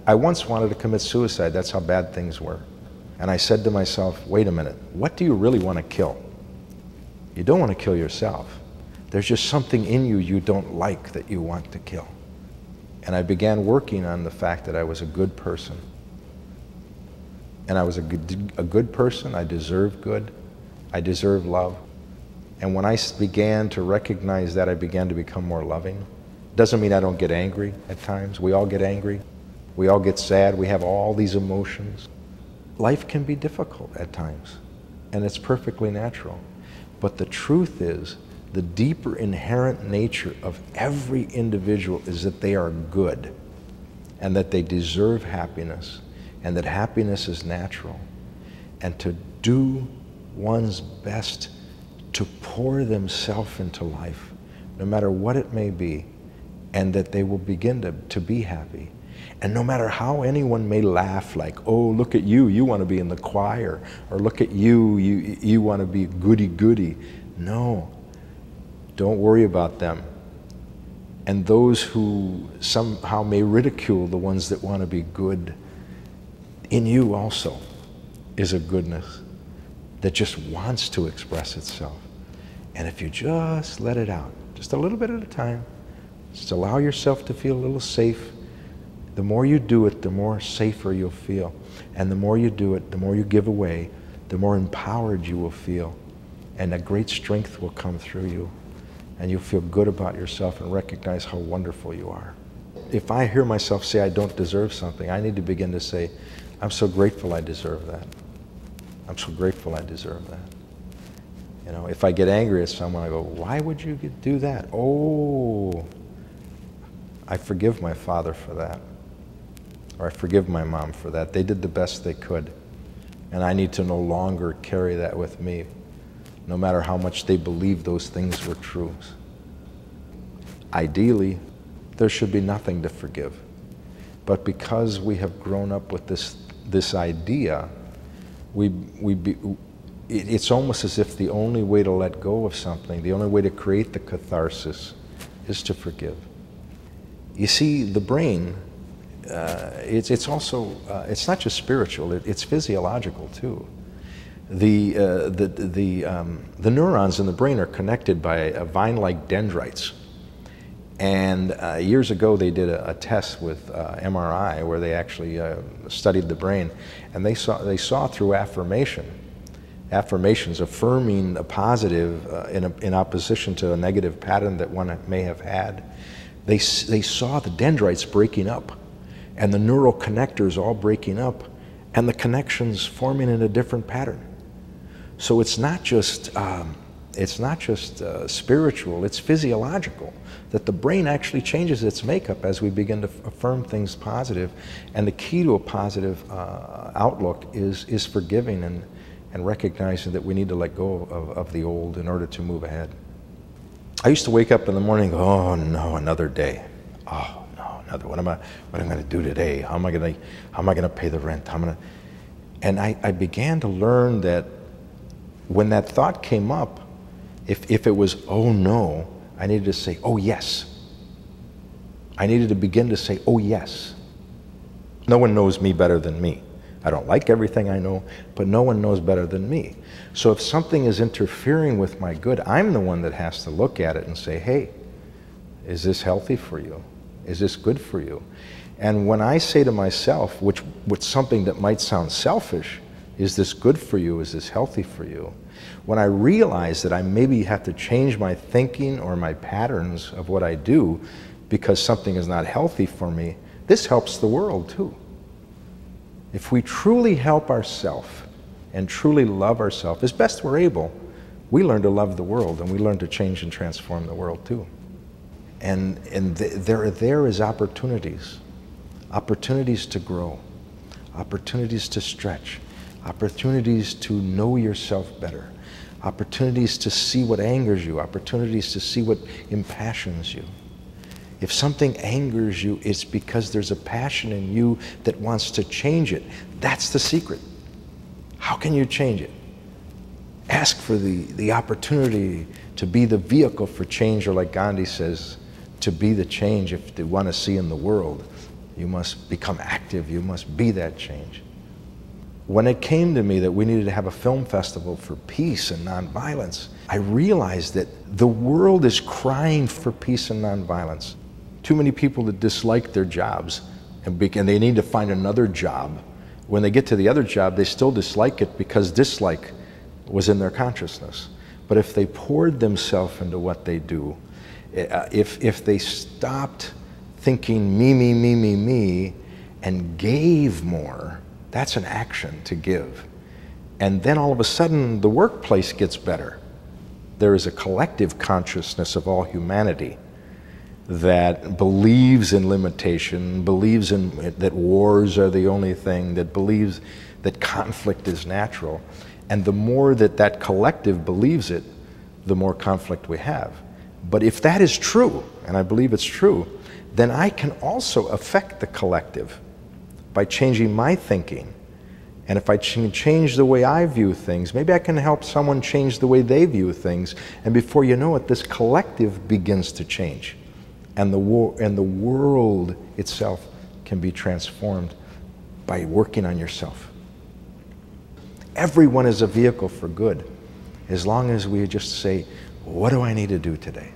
I once wanted to commit suicide. That's how bad things were. And I said to myself, wait a minute, what do you really want to kill? You don't want to kill yourself. There's just something in you you don't like that you want to kill. And I began working on the fact that I was a good person. And I was a good person. I deserved good. I deserved love. And when I began to recognize that, I began to become more loving. Doesn't mean I don't get angry at times. We all get angry. We all get sad. We have all these emotions. Life can be difficult at times, and it's perfectly natural. But the truth is, the deeper inherent nature of every individual is that they are good, and that they deserve happiness, and that happiness is natural. And to do one's best to pour themselves into life, no matter what it may be, and that they will begin to be happy. And no matter how anyone may laugh, like, oh, look at you, you want to be in the choir, or look at you, you want to be goody-goody. No, don't worry about them. And those who somehow may ridicule the ones that want to be good, in you also is a goodness that just wants to express itself. And if you just let it out, just a little bit at a time, just allow yourself to feel a little safe. The more you do it, the more safer you'll feel. And the more you do it, the more you give away, the more empowered you will feel. And a great strength will come through you. And you'll feel good about yourself and recognize how wonderful you are. If I hear myself say I don't deserve something, I need to begin to say, I'm so grateful I deserve that. I'm so grateful I deserve that. You know, if I get angry at someone, I go, why would you do that? Oh, I forgive my father for that. Or I forgive my mom for that. They did the best they could. And I need to no longer carry that with me, no matter how much they believe those things were true. Ideally, there should be nothing to forgive. But because we have grown up with this idea, it's almost as if the only way to let go of something, the only way to create the catharsis, is to forgive. You see, the brain, it's also, it's not just spiritual, it's physiological too. The neurons in the brain are connected by vine-like dendrites. And years ago they did a test with MRI where they actually studied the brain, and they saw through affirmations affirming a positive in opposition to a negative pattern that one may have had. They saw the dendrites breaking up and the neural connectors all breaking up and the connections forming in a different pattern. So it's not just spiritual, it's physiological, that the brain actually changes its makeup as we begin to affirm things positive. And the key to a positive outlook is forgiving and recognizing that we need to let go of the old in order to move ahead. I used to wake up in the morning and go, oh no, another day. Oh no, another, what am I going to do today? How am I going to pay the rent? And I began to learn that when that thought came up, if it was, oh no, I needed to say, oh yes. I needed to begin to say, oh yes. No one knows me better than me. I don't like everything I know, but no one knows better than me. So if something is interfering with my good, I'm the one that has to look at it and say, hey, is this healthy for you? Is this good for you? And when I say to myself, which something that might sound selfish, is this good for you? Is this healthy for you? When I realize that I maybe have to change my thinking or my patterns of what I do because something is not healthy for me, this helps the world too. If we truly help ourselves and truly love ourselves as best we're able, we learn to love the world and we learn to change and transform the world too. And there is opportunities to grow, opportunities to stretch, opportunities to know yourself better, opportunities to see what angers you, opportunities to see what impassions you. If something angers you, it's because there's a passion in you that wants to change it. That's the secret. How can you change it? Ask for the opportunity to be the vehicle for change, or like Gandhi says, to be the change if they want to see in the world. You must become active. You must be that change. When it came to me that we needed to have a film festival for peace and nonviolence, I realized that the world is crying for peace and nonviolence. Too many people that dislike their jobs and they need to find another job. When they get to the other job, they still dislike it because dislike was in their consciousness. But if they poured themselves into what they do, if they stopped thinking me, and gave more, that's an action to give. And then all of a sudden, the workplace gets better. There is a collective consciousness of all humanity that believes in limitation, believes in that wars are the only thing, that believes that conflict is natural. And the more that that collective believes it, the more conflict we have. But if that is true, and I believe it's true, then I can also affect the collective by changing my thinking. And if I change the way I view things, maybe I can help someone change the way they view things. And before you know it, this collective begins to change. And the world itself can be transformed by working on yourself. Everyone is a vehicle for good, as long as we just say, what do I need to do today?